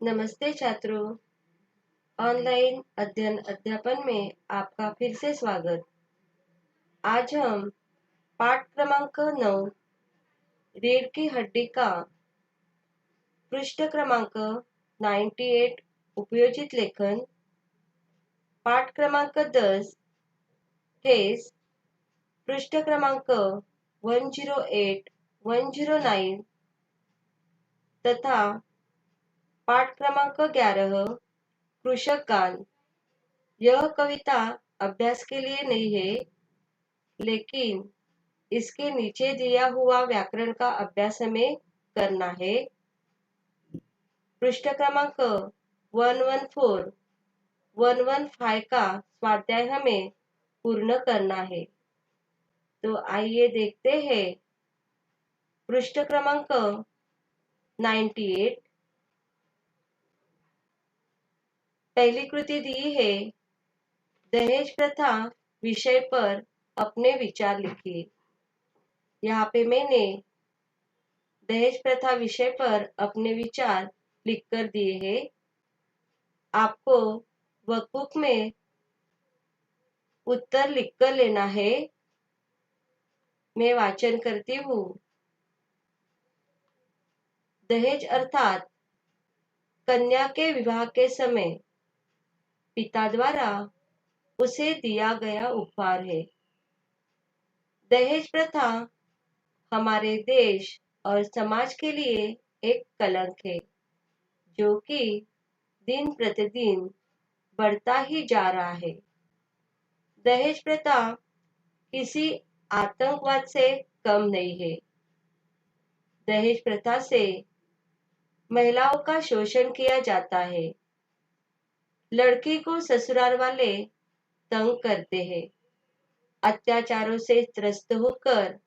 नमस्ते छात्रों। ऑनलाइन अध्ययन अध्यापन में आपका फिर से स्वागत। आज हम पाठ क्रमांक 9 रीढ़ की हड्डी का पृष्ठ क्रमांक 98 उपयोजित लेखन, पाठ क्रमांक 10 केस पृष्ठ क्रमांक 108, 109 तथा पाठ क्रमांक 11 कृषक गान। यह कविता अभ्यास के लिए नहीं है, लेकिन इसके नीचे दिया हुआ व्याकरण का अभ्यास हमें करना है। पृष्ठ क्रमांक 114, 115 का स्वाध्याय हमें पूर्ण करना है। तो आइए देखते हैं। पृष्ठ क्रमांक 98। पहली कृति दी है, दहेज प्रथा विषय पर अपने विचार लिखिए। यहाँ पे मैंने दहेज प्रथा विषय पर अपने विचार लिखकर दिए हैं। आपको वर्कबुक में उत्तर लिखकर लेना है। मैं वाचन करती हूँ। दहेज अर्थात कन्या के विवाह के समय पिता द्वारा उसे दिया गया उपहार है। दहेज प्रथा हमारे देश और समाज के लिए एक कलंक है, जो कि दिन प्रतिदिन बढ़ता ही जा रहा है। दहेज प्रथा किसी आतंकवाद से कम नहीं है। दहेज प्रथा से महिलाओं का शोषण किया जाता है। लड़की को ससुराल वाले तंग करते हैं। अत्याचारों से त्रस्त होकर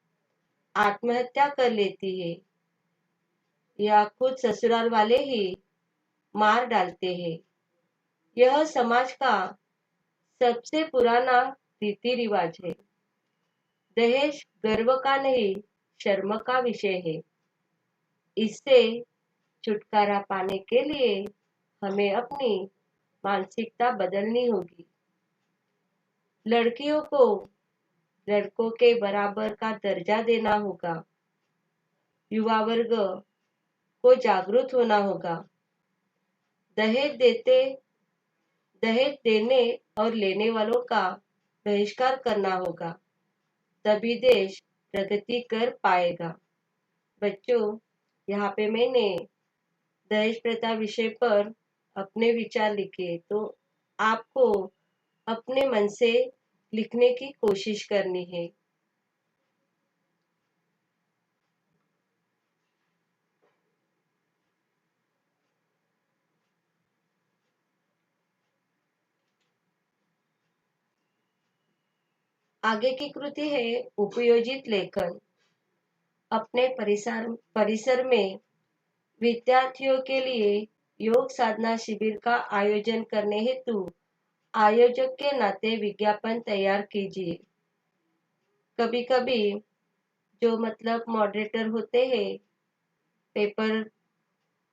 आत्महत्या कर लेती है या खुद ससुराल वाले ही मार डालते हैं। यह समाज का सबसे पुराना रीति रिवाज है। दहेज गर्व का नहीं, शर्म का विषय है। इससे छुटकारा पाने के लिए हमें अपनी मानसिकता बदलनी होगी। लड़कियों को लड़कों के बराबर का दर्जा देना होगा। युवा वर्ग को जागरूक होना होगा। दहेज देने और लेने वालों का बहिष्कार करना होगा, तभी देश प्रगति कर पाएगा। बच्चों, यहाँ पे मैंने दहेज प्रथा विषय पर अपने विचार लिखे, तो आपको अपने मन से लिखने की कोशिश करनी है। आगे की कृति है उपयोजित लेखन। अपने परिसर में विद्यार्थियों के लिए योग साधना शिविर का आयोजन करने हेतु आयोजक के नाते विज्ञापन तैयार कीजिए। कभी कभी जो मॉडरेटर होते हैं, पेपर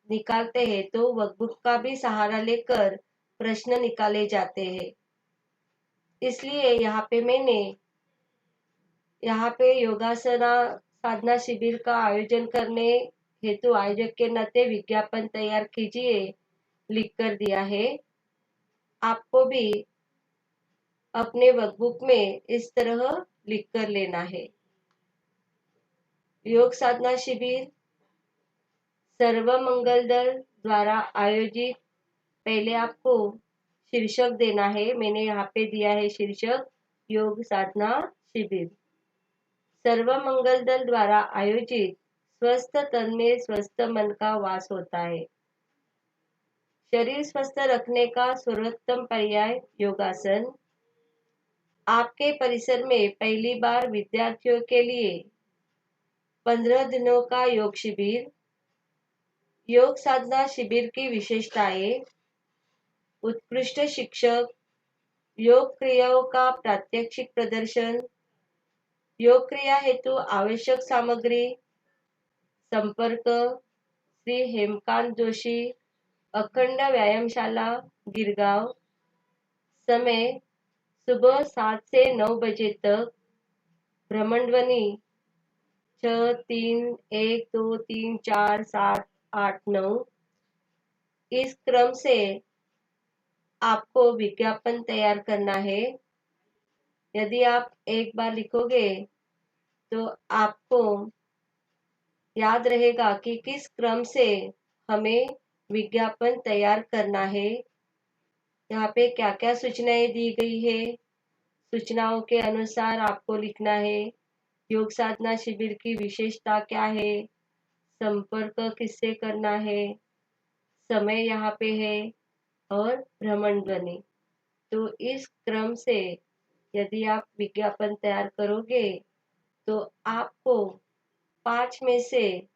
निकालते हैं, तो वर्कबुक का भी सहारा लेकर प्रश्न निकाले जाते हैं। इसलिए यहाँ पे योगासना साधना शिविर का आयोजन करने हेतु आयोजक के नाते विज्ञापन तैयार कीजिए लिख कर दिया है। आपको भी अपने वर्कबुक में इस तरह लिख कर लेना है। योग साधना शिविर सर्व मंगल दल द्वारा आयोजित। पहले आपको शीर्षक देना है। मैंने यहाँ पे दिया है शीर्षक योग साधना शिविर। सर्व मंगल दल द्वारा आयोजित स्वस्थ तन में स्वस्थ मन का वास होता है। शरीर स्वस्थ रखने का सर्वोत्तम पर्याय योगासन। आपके परिसर में पहली बार विद्यार्थियों के लिए 15 दिनों का योग शिविर। योग साधना शिविर की विशेषताएं: उत्कृष्ट शिक्षक, योग क्रियाओं का प्रात्यक्षिक प्रदर्शन, योग क्रिया हेतु आवश्यक सामग्री, संपर्क श्री हेमकांत जोशी, अखंड व्यायामशाला गिरगांव, समय सुबह 7 से 9 बजे तक, भ्रमणध्वनि 63123478 9। इस क्रम से आपको विज्ञापन तैयार करना है। यदि आप एक बार लिखोगे तो आपको याद रहेगा कि किस क्रम से हमें विज्ञापन तैयार करना है। यहाँ पे क्या क्या सूचनाएं दी गई है। सूचनाओं के अनुसार आपको लिखना है योग साधना शिविर की विशेषता क्या है, संपर्क किससे करना है, समय यहाँ पे है और भ्रमण ध्वनि। तो इस क्रम से यदि आप विज्ञापन तैयार करोगे तो आपको 5 में से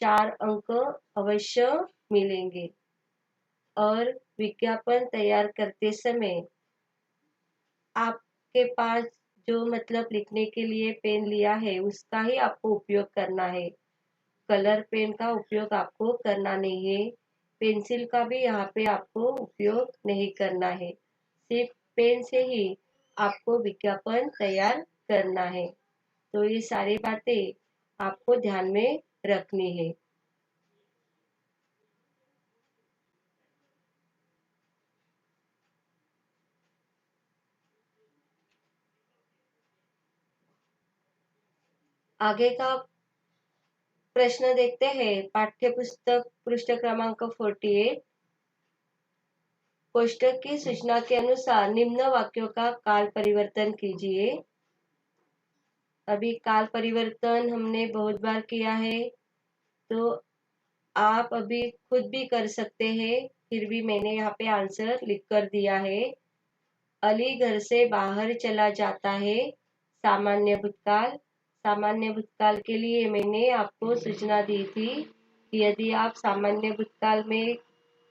4 अंक अवश्य मिलेंगे। और विज्ञापन तैयार करते समय आपके पास जो मतलब लिखने के लिए पेन लिया है उसका ही आपको उपयोग करना है। कलर पेन का उपयोग आपको करना नहीं है। पेंसिल का भी यहाँ पे आपको उपयोग नहीं करना है। सिर्फ पेन से ही आपको विज्ञापन तैयार करना है। तो ये सारी बातें आपको ध्यान में रखनी है। आगे का प्रश्न देखते हैं। पाठ्य पुस्तक पृष्ठ क्रमांक 48। कोष्ठक की सूचना के अनुसार निम्न वाक्यों का काल परिवर्तन कीजिए। अभी काल परिवर्तन हमने बहुत बार किया है तो आप अभी खुद भी कर सकते हैं। फिर भी मैंने यहाँ पे आंसर लिख कर दिया है। अली घर से बाहर चला जाता है, सामान्य भूतकाल। सामान्य भूतकाल के लिए मैंने आपको सूचना दी थी कि यदि आप सामान्य भूतकाल में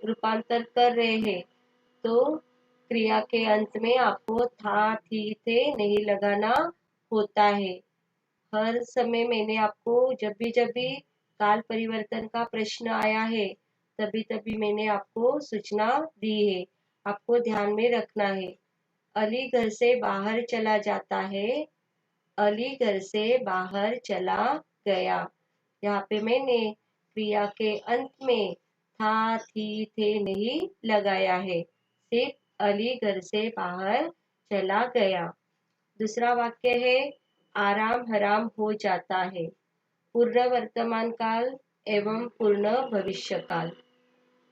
रूपांतर कर रहे हैं तो क्रिया के अंत में आपको था, थी, थे नहीं लगाना होता है। हर समय मैंने आपको जब भी काल परिवर्तन का प्रश्न आया है तभी तभी मैंने आपको सूचना दी है। आपको ध्यान में रखना है। अली घर से बाहर चला जाता है, अली घर से बाहर चला गया। यहाँ पे मैंने क्रिया के अंत में था, थी, थे नहीं लगाया है। सिर्फ अली घर से बाहर चला गया। दूसरा वाक्य है आराम हराम हो जाता है। पूर्ण वर्तमान काल एवं पूर्ण भविष्य काल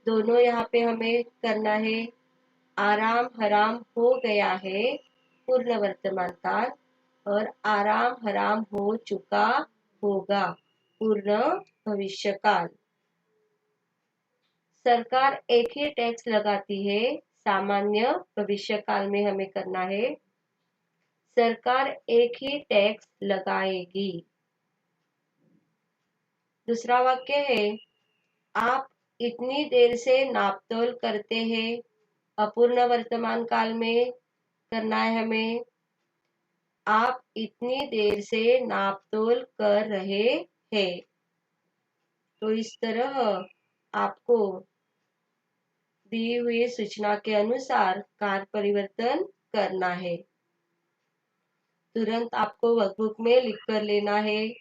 दोनों यहाँ पे हमें करना है। आराम हराम हो गया है पूर्ण वर्तमान काल और आराम हराम हो चुका होगा पूर्ण भविष्य काल। सरकार एक ही टैक्स लगाती है, सामान्य भविष्य काल में हमें करना है। सरकार एक ही टैक्स लगाएगी। दूसरा वाक्य है आप इतनी देर से नापतोल करते हैं, अपूर्ण वर्तमान काल में करना है हमें। आप इतनी देर से नापतोल कर रहे हैं। तो इस तरह आपको दी हुई सूचना के अनुसार काल परिवर्तन करना है। तुरंत आपको वर्कबुक में लिख कर लेना है।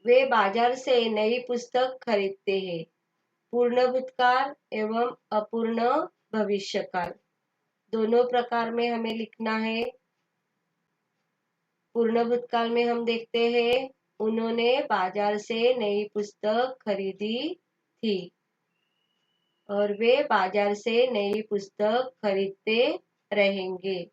वे बाजार से नई पुस्तक खरीदते हैं। पूर्ण भूतकाल एवं अपूर्ण भविष्यकाल दोनों प्रकार में हमें लिखना है। पूर्ण भूतकाल में हम देखते हैं उन्होंने बाजार से नई पुस्तक खरीदी थी और वे बाजार से नई पुस्तक खरीदते रहेंगे।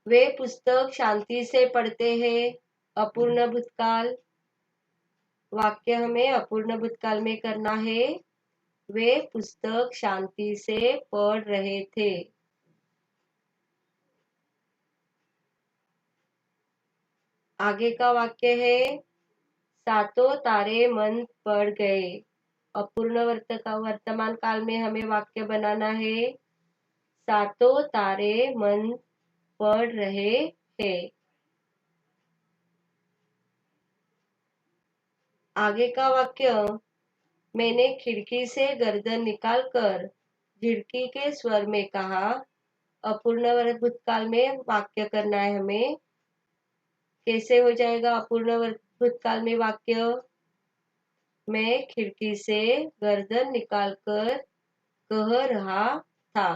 वे पुस्तक शांति से पढ़ते हैं, अपूर्ण भूतकाल। वाक्य हमें अपूर्ण भूतकाल में करना है। वे पुस्तक शांति से पढ़ रहे थे। आगे का वाक्य है सातों तारे मन पड़ गए। अपूर्ण वर्तमान काल में हमें वाक्य बनाना है, सातों तारे मन पढ़ रहे हैं। आगे का वाक्य, मैंने खिड़की से गर्दन निकालकर झिड़की के स्वर में कहा। अपूर्ण भूतकाल में वाक्य करना है हमें। कैसे हो जाएगा अपूर्ण भूतकाल में वाक्य? मैं खिड़की से गर्दन निकालकर कह रहा था।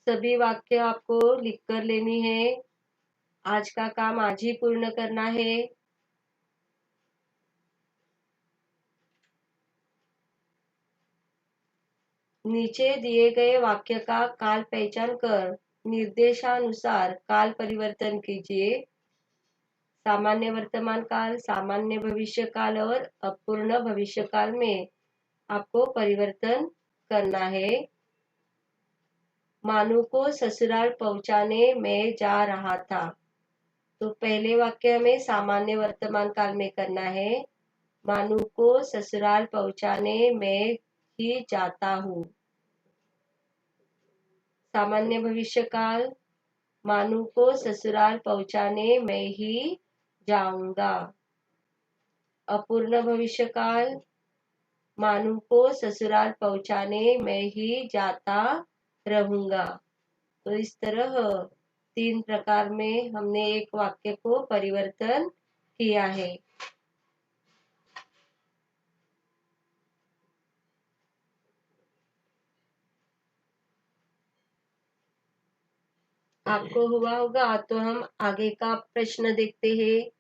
सभी वाक्य आपको लिखकर लेनी है। आज का काम आज ही पूर्ण करना है। नीचे दिए गए वाक्य का काल पहचान कर निर्देशानुसार काल परिवर्तन कीजिए। सामान्य वर्तमान काल, सामान्य भविष्य काल और अपूर्ण भविष्य काल में आपको परिवर्तन करना है। मानू को ससुराल पहुंचाने मैं जा रहा था। तो पहले वाक्य में सामान्य वर्तमान काल में करना है। मानू को ससुराल पहुंचाने मैं ही जाता हूँ। सामान्य भविष्य काल, मानू को ससुराल पहुंचाने मैं ही जाऊंगा। अपूर्ण भविष्य काल, मानू को ससुराल पहुंचाने मैं ही जाता रहूंगा। तो इस तरह 3 प्रकार में हमने एक वाक्य को परिवर्तन किया है। आपको हुआ होगा तो हम आगे का प्रश्न देखते हैं।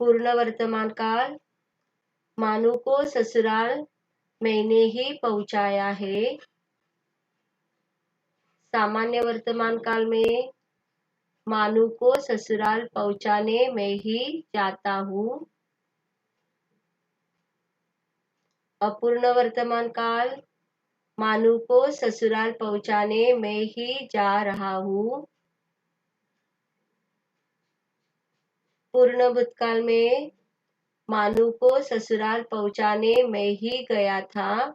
पूर्ण वर्तमान काल, मानू को ससुराल मैंने ही पहुंचाया है। सामान्य वर्तमान काल में मानू को ससुराल पहुंचाने मैं ही जाता हूँ। अपूर्ण वर्तमान काल, मानू को ससुराल पहुंचाने मैं ही जा रहा हूँ। पूर्ण भूतकाल में मानू को ससुराल पहुंचाने मैं ही गया था।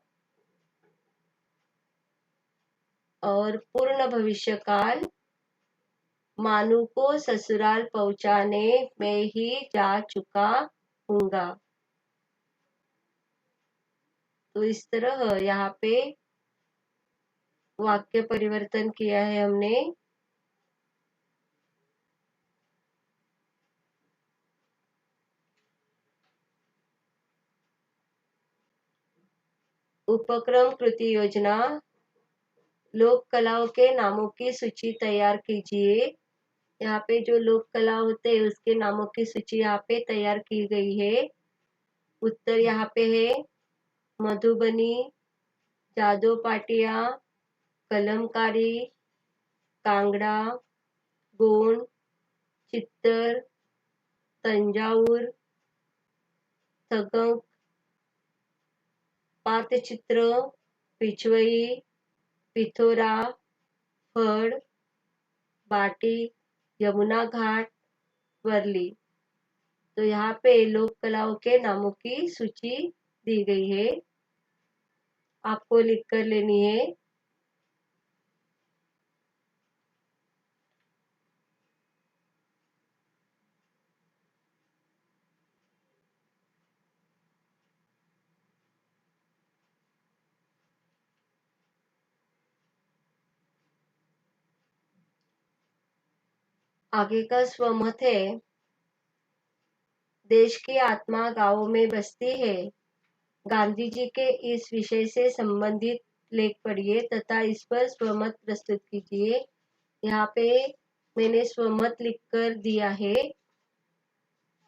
और पूर्ण भविष्य काल, मानू को ससुराल पहुंचाने मैं ही जा चुका हूँगा। तो इस तरह यहाँ पे वाक्य परिवर्तन किया है हमने। उपक्रम कृति योजना, लोक कलाओं के नामों की सूची तैयार कीजिए। यहाँ पे जो लोक कला होते हैं उसके नामों की सूची यहाँ पे तैयार की गई है। उत्तर यहाँ पे है मधुबनी, जादू पाटिया, कलमकारी, कांगड़ा, गोंड, चित्तर, तंजावुर, थगंग, पातचित्र, पिछवई, पिथोरा, फड़, बाटी, यमुना घाट, वर्ली। तो यहाँ पे लोक कलाओं के नामों की सूची दी गई है, आपको लिख कर लेनी है। आगे का स्वमत है, देश की आत्मा गांवों में बसती है। गांधी जी के इस विषय से संबंधित लेख पढ़िए तथा इस पर स्वमत प्रस्तुत कीजिए। यहाँ पे मैंने स्वमत लिखकर दिया है,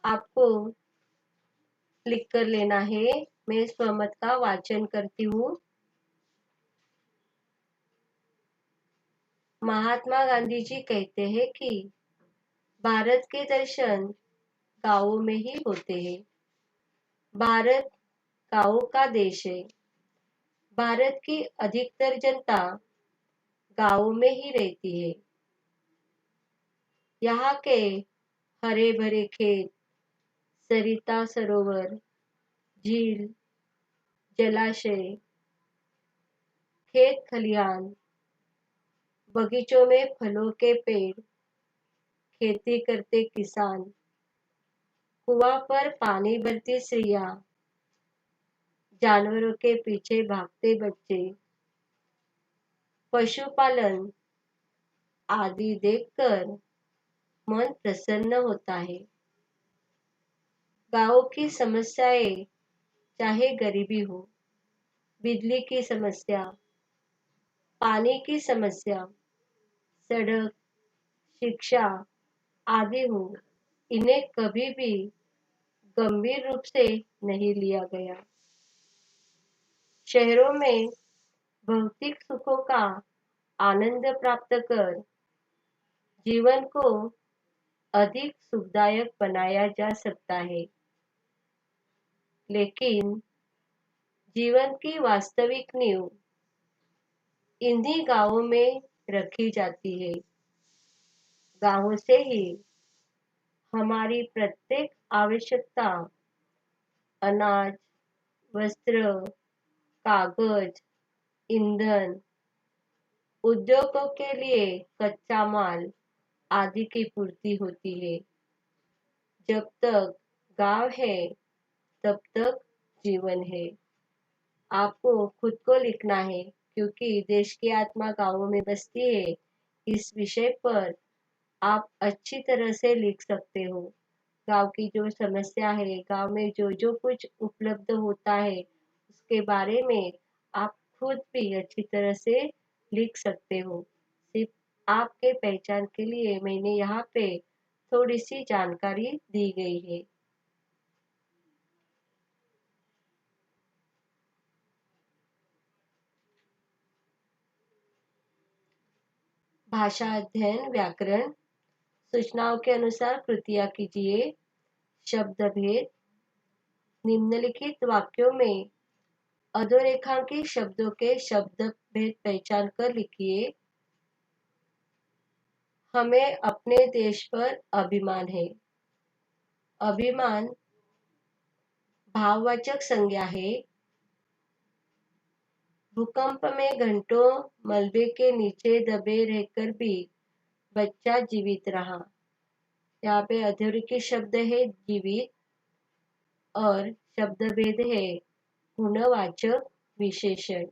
आपको लिख कर लेना है। मैं स्वमत का वाचन करती हूँ। महात्मा गांधी जी कहते हैं कि भारत के दर्शन गांवों में ही होते हैं। भारत गांवों का देश है। भारत की अधिकतर जनता गांवों में ही रहती है। यहाँ के हरे भरे खेत, सरिता सरोवर, झील, जलाशय, खेत खलिहान, बगीचों में फलों के पेड़, खेती करते किसान, कुआं पर पानी भरती स्त्रियां, जानवरों के पीछे भागते बच्चे, पशुपालन आदि देखकर मन प्रसन्न होता है। गांव की समस्याएं, चाहे गरीबी हो, बिजली की समस्या, पानी की समस्या, सड़क, शिक्षा आदि हो, इन्हें कभी भी गंभीर रूप से नहीं लिया गया। शहरों में भौतिक सुखों का आनंद प्राप्त कर जीवन को अधिक सुखदायक बनाया जा सकता है, लेकिन जीवन की वास्तविक नींव इन्हीं गांवों में रखी जाती है। गांवों से ही हमारी प्रत्येक आवश्यकता, अनाज, वस्त्र, कागज, ईंधन, उद्योगों के लिए कच्चा माल आदि की पूर्ति होती है। जब तक गांव है तब तक जीवन है। आपको खुद को लिखना है, क्योंकि देश की आत्मा गांवों में बसती है। इस विषय पर आप अच्छी तरह से लिख सकते हो। गांव की जो समस्या है, गांव में जो जो कुछ उपलब्ध होता है, उसके बारे में आप खुद भी अच्छी तरह से लिख सकते हो। सिर्फ आपके पहचान के लिए मैंने यहाँ पे थोड़ी सी जानकारी दी गई है। भाषा अध्ययन व्याकरण सूचनाओं के अनुसार कृतियां कीजिए। शब्द भेद, निम्नलिखित वाक्यों में अधोरेखांकित शब्दों के शब्द भेद पहचान कर लिखिए। हमें अपने देश पर अभिमान है। अभिमान भाववाचक संज्ञा है। भूकंप में घंटों मलबे के नीचे दबे रहकर भी बच्चा जीवित रहा। यहाँ पे अधोरेखित शब्द है जीवित और शब्द भेद है गुणवाचक विशेषण।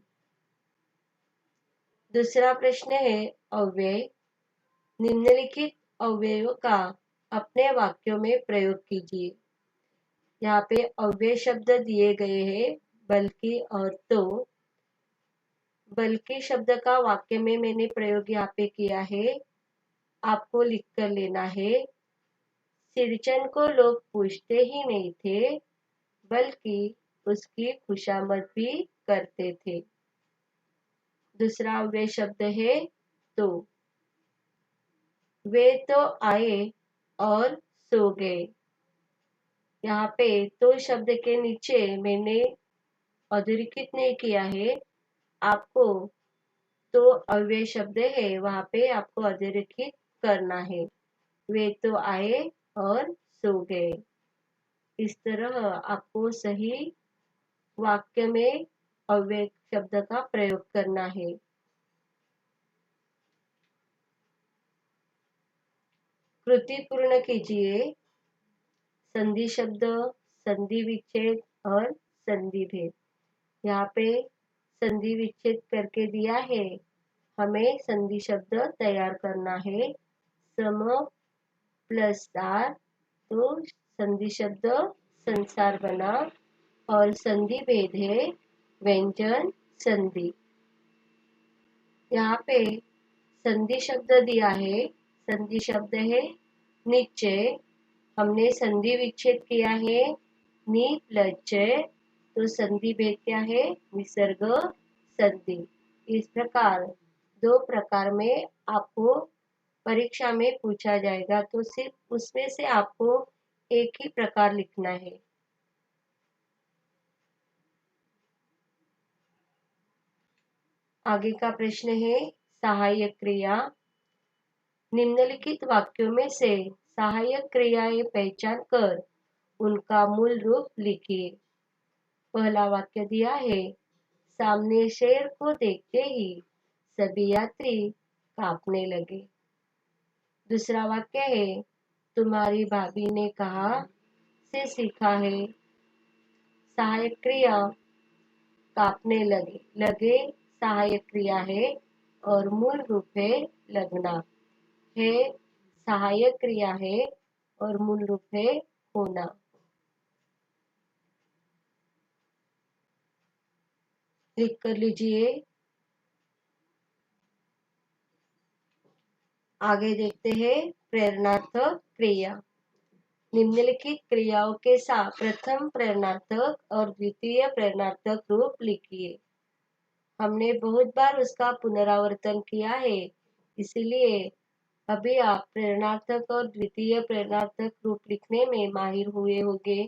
दूसरा प्रश्न है अव्यय। निम्नलिखित अव्ययों का अपने वाक्यों में प्रयोग कीजिए। यहाँ पे अव्यय शब्द दिए गए हैं, बल्कि और तो। बल्कि शब्द का वाक्य में मैंने प्रयोग यहाँ पे किया है, आपको लिख कर लेना है। सिरचन को लोग पूछते ही नहीं थे, बल्कि उसकी खुशामद भी करते थे। दूसरा अव्यय शब्द है तो। वे तो आए और सो गए। यहाँ पे तो शब्द के नीचे मैंने अधोरेखित नहीं किया है। आपको तो अव्यय शब्द है, वहां पे आपको अधोरेखित करना है। वे तो आए और सो गए। इस तरह आपको सही वाक्य में अव्यय शब्द का प्रयोग करना है। कृति पूर्ण कीजिए। संधि शब्द, संधि विच्छेद और संधि भेद। यहाँ पे संधि विच्छेद करके दिया है, हमें संधि शब्द तैयार करना है। सम प्लस सार, तो संधि शब्द संसार बना। और संधि भेद है व्यंजन संधि। यहाँ पे संधि शब्द दिया है, संधि शब्द है निश्चय। हमने संधि विच्छेद किया है नि प्लस च, तो संधि भेद क्या है विसर्ग संधि। इस प्रकार दो प्रकार में आपको परीक्षा में पूछा जाएगा, तो सिर्फ उसमें से आपको एक ही प्रकार लिखना है। आगे का प्रश्न है सहायक क्रिया। निम्नलिखित वाक्यों में से सहायक क्रियाएं पहचान कर उनका मूल रूप लिखिए। पहला वाक्य दिया है, सामने शेर को देखते ही सभी यात्री कांपने लगे। दूसरा वाक्य है, तुम्हारी भाभी ने कहा से सीखा है। सहायक क्रिया कांपने लगे सहायक क्रिया है और मूल रूप है लगना है, सहायक क्रिया है और मूल रूप है होना। लिख कर लीजिए। आगे देखते हैं प्रेरणार्थक क्रिया। निम्नलिखित क्रियाओं के साथ प्रथम प्रेरणार्थक और द्वितीय प्रेरणार्थक रूप लिखिए। हमने बहुत बार उसका पुनरावर्तन किया है, इसलिए अभी आप प्रेरणार्थक और द्वितीय प्रेरणार्थक रूप लिखने में माहिर हुए होंगे।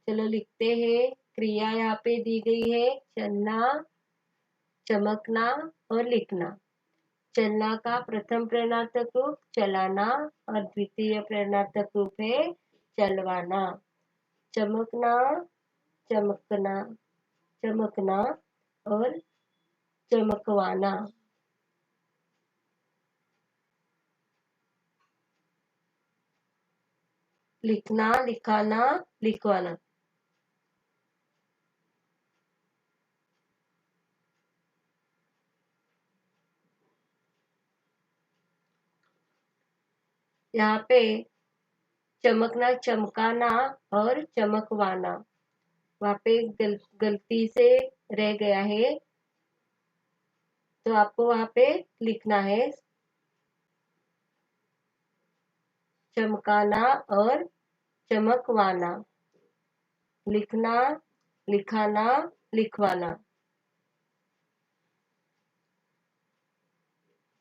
चलो लिखते हैं। क्रिया यहाँ पे दी गई है, चलना, चमकना और लिखना। चलना का प्रथम प्रेरणार्थक रूप चलाना और द्वितीय प्रेरणार्थक रूप है चलवाना। चमकना, चमकना, चमकना और चमकवाना। लिखना, लिखाना, लिखवाना। यहाँ पे चमकना, चमकाना और चमकवाना, वहाँ पे गलती से रह गया है, तो आपको वहाँ पे लिखना है चमकाना और चमकवाना। लिखना, लिखाना, लिखवाना।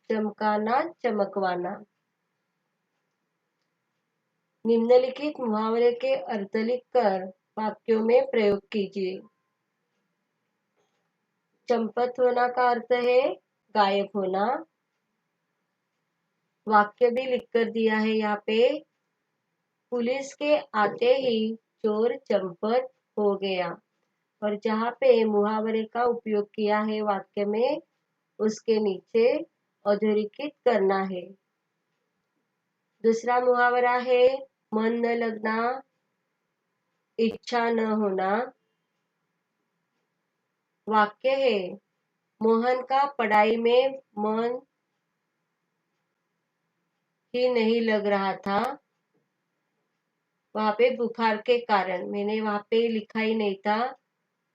चमकाना, चमकवाना। निम्नलिखित मुहावरे के अर्थ लिखकर वाक्यों में प्रयोग कीजिए। चंपत होना का अर्थ है गायब होना। वाक्य भी लिखकर दिया है यहाँ पे। पुलिस के आते ही चोर चंपत हो गया। और जहाँ पे मुहावरे का उपयोग किया है वाक्य में, उसके नीचे अधोरेखित करना है। दूसरा मुहावरा है मन न लगना, इच्छा न होना। वाक्य है, मोहन का पढ़ाई में मन ही नहीं लग रहा था। वहां पे बुखार के कारण, मैंने वहां पे लिखा ही नहीं था।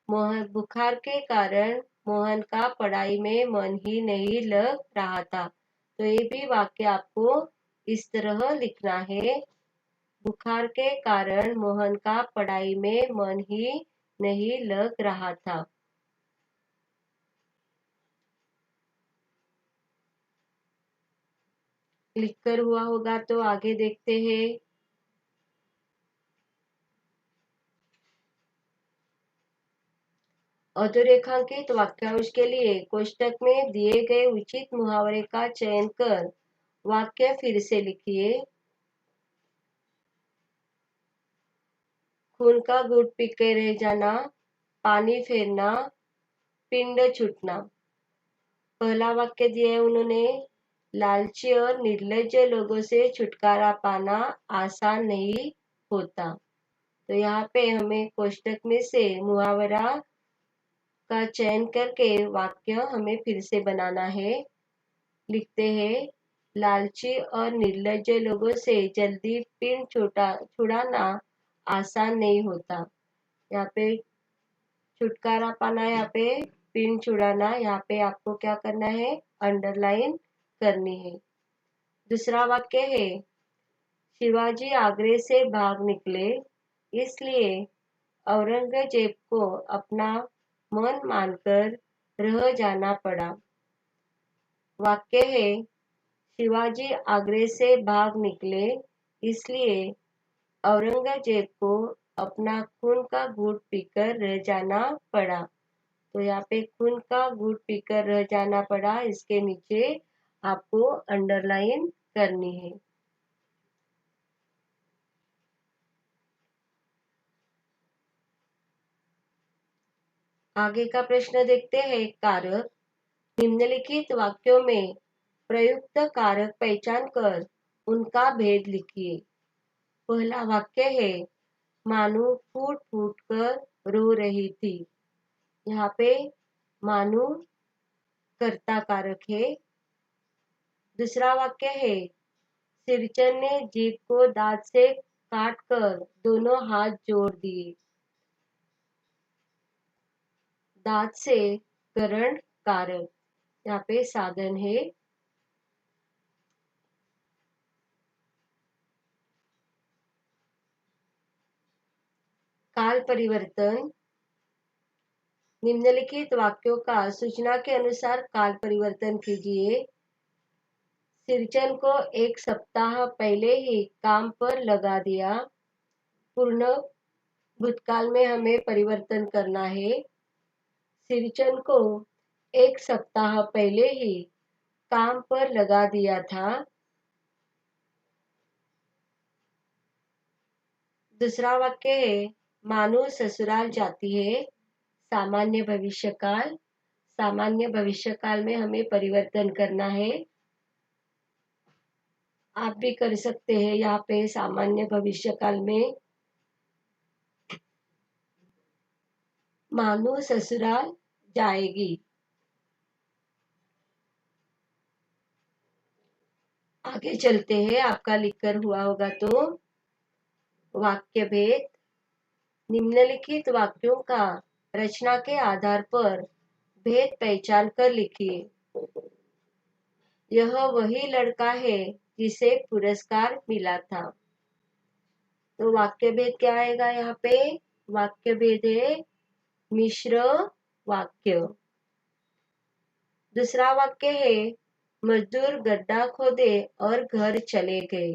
मोहन बुखार के कारण मोहन का पढ़ाई में मन ही नहीं लग रहा था। तो ये भी वाक्य आपको इस तरह लिखना है, बुखार के कारण मोहन का पढ़ाई में मन ही नहीं लग रहा था। लिखकर हुआ होगा तो आगे देखते हैं। अधोरेखांकित वाक्यांश के लिए कोष्टक में दिए गए उचित मुहावरे का चयन कर वाक्य फिर से लिखिए। खून का घूंट पीके रह जाना, पानी फेरना, पिंड छूटना। पहला वाक्य दिया है उन्होंने, लालची और निर्लज्ज लोगों से छुटकारा पाना आसान नहीं होता। तो यहाँ पे हमें कोष्टक में से मुहावरा का चयन करके वाक्य हमें फिर से बनाना है। लिखते हैं, लालची और निर्लज्ज लोगों से जल्दी पिन छुड़ाना आसान नहीं होता। यहाँ पे छुटकारा पाना, यहाँ पे पिन छुड़ाना, यहाँ पे आपको क्या करना है, अंडरलाइन करनी है। दूसरा वाक्य है, शिवाजी आगरे से भाग निकले, इसलिए औरंगजेब को अपना मन मानकर रह जाना पड़ा। वाक्य है, शिवाजी आगरे से भाग निकले, इसलिए औरंगजेब को अपना खून का घूंट पीकर रह जाना पड़ा। तो यहाँ पे खून का घूंट पीकर रह जाना पड़ा, इसके नीचे आपको अंडरलाइन करनी है। आगे का प्रश्न देखते हैं। कारक। निम्नलिखित वाक्यों में प्रयुक्त कारक पहचान कर उनका भेद लिखिए। पहला वाक्य है, मानू फूट फूट कर रो रही थी। यहाँ पे मानू कर्ता कारक है। दूसरा वाक्य है, सिरचन ने जीभ को दांत से काट कर दोनों हाथ जोड़ दिए। दांत से करण कारक, यहाँ पे साधन है। काल परिवर्तन। निम्नलिखित वाक्यों का सूचना के अनुसार काल परिवर्तन कीजिए। सिरचन को 1 सप्ताह पहले ही काम पर लगा दिया। पूर्ण भूतकाल में हमें परिवर्तन करना है। सिरचन को 1 सप्ताह पहले ही काम पर लगा दिया था। दूसरा वाक्य है, मानू ससुराल जाती है। सामान्य भविष्यकाल। सामान्य भविष्यकाल में हमें परिवर्तन करना है। आप भी कर सकते हैं यहाँ पे सामान्य भविष्यकाल में मानू ससुराल जाएगी। आगे चलते हैं, आपका लिखकर हुआ होगा तो। वाक्य भेद। निम्नलिखित वाक्यों का रचना के आधार पर भेद पहचान कर लिखिए। यह वही लड़का है जिसे पुरस्कार मिला था। तो वाक्य भेद क्या आएगा यहाँ पे? वाक्य भेद है मिश्र वाक्य। दूसरा वाक्य है, मजदूर गड्ढा खोदे और घर चले गए।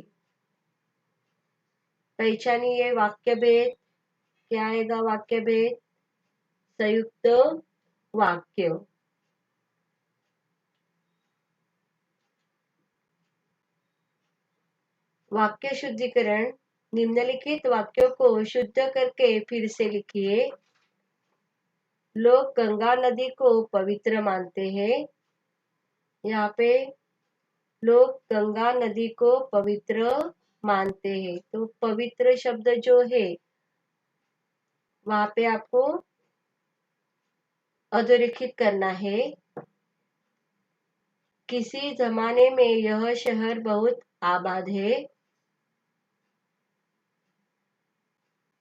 पहचानिए वाक्य भेद। क्या आएगा वाक्य भेद? संयुक्त वाक्य। वाक्य शुद्धिकरण। निम्नलिखित वाक्यों को शुद्ध करके फिर से लिखिए। लोग गंगा नदी को पवित्र मानते हैं। यहाँ पे लोग गंगा नदी को पवित्र मानते हैं। तो पवित्र शब्द जो है वहां पे आपको अधोरेखित करना है। किसी जमाने में यह शहर बहुत आबाद है।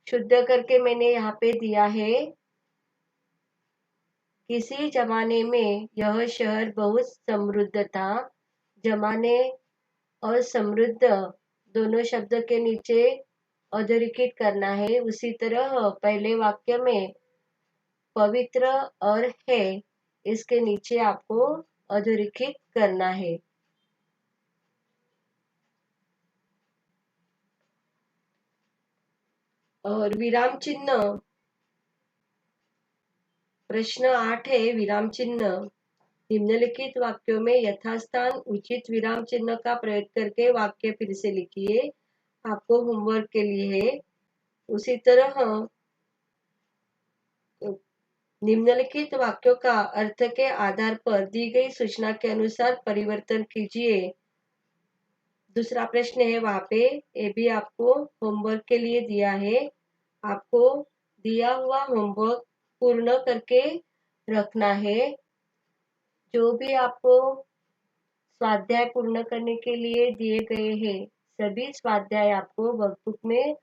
शुद्ध करके मैंने यहाँ पे दिया है, किसी जमाने में यह शहर बहुत समृद्ध था। जमाने और समृद्ध दोनों शब्द के नीचे अधोरेखित करना है। उसी तरह पहले वाक्य में पवित्र और है, इसके नीचे आपको अधोरेखित करना है। और विराम चिन्ह। प्रश्न 8 है विराम चिन्ह। निम्नलिखित वाक्यों में यथास्थान उचित विराम चिन्ह का प्रयोग करके वाक्य फिर से लिखिए। आपको होमवर्क के लिए है। उसी तरह निम्नलिखित वाक्यों का अर्थ के आधार पर दी गई सूचना के अनुसार परिवर्तन कीजिए। दूसरा प्रश्न है वहां पे, ये भी आपको होमवर्क के लिए दिया है। आपको दिया हुआ होमवर्क पूर्ण करके रखना है। जो भी आपको स्वाध्याय पूर्ण करने के लिए दिए गए हैं, सभी स्वाध्याय आपको वर्कबुक में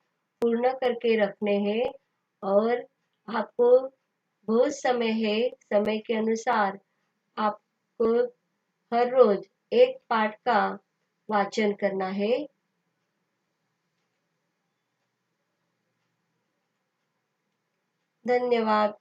पूर्ण करके रखने हैं। और आपको बहुत समय है, समय के अनुसार आपको हर रोज एक पाठ का वाचन करना है। धन्यवाद।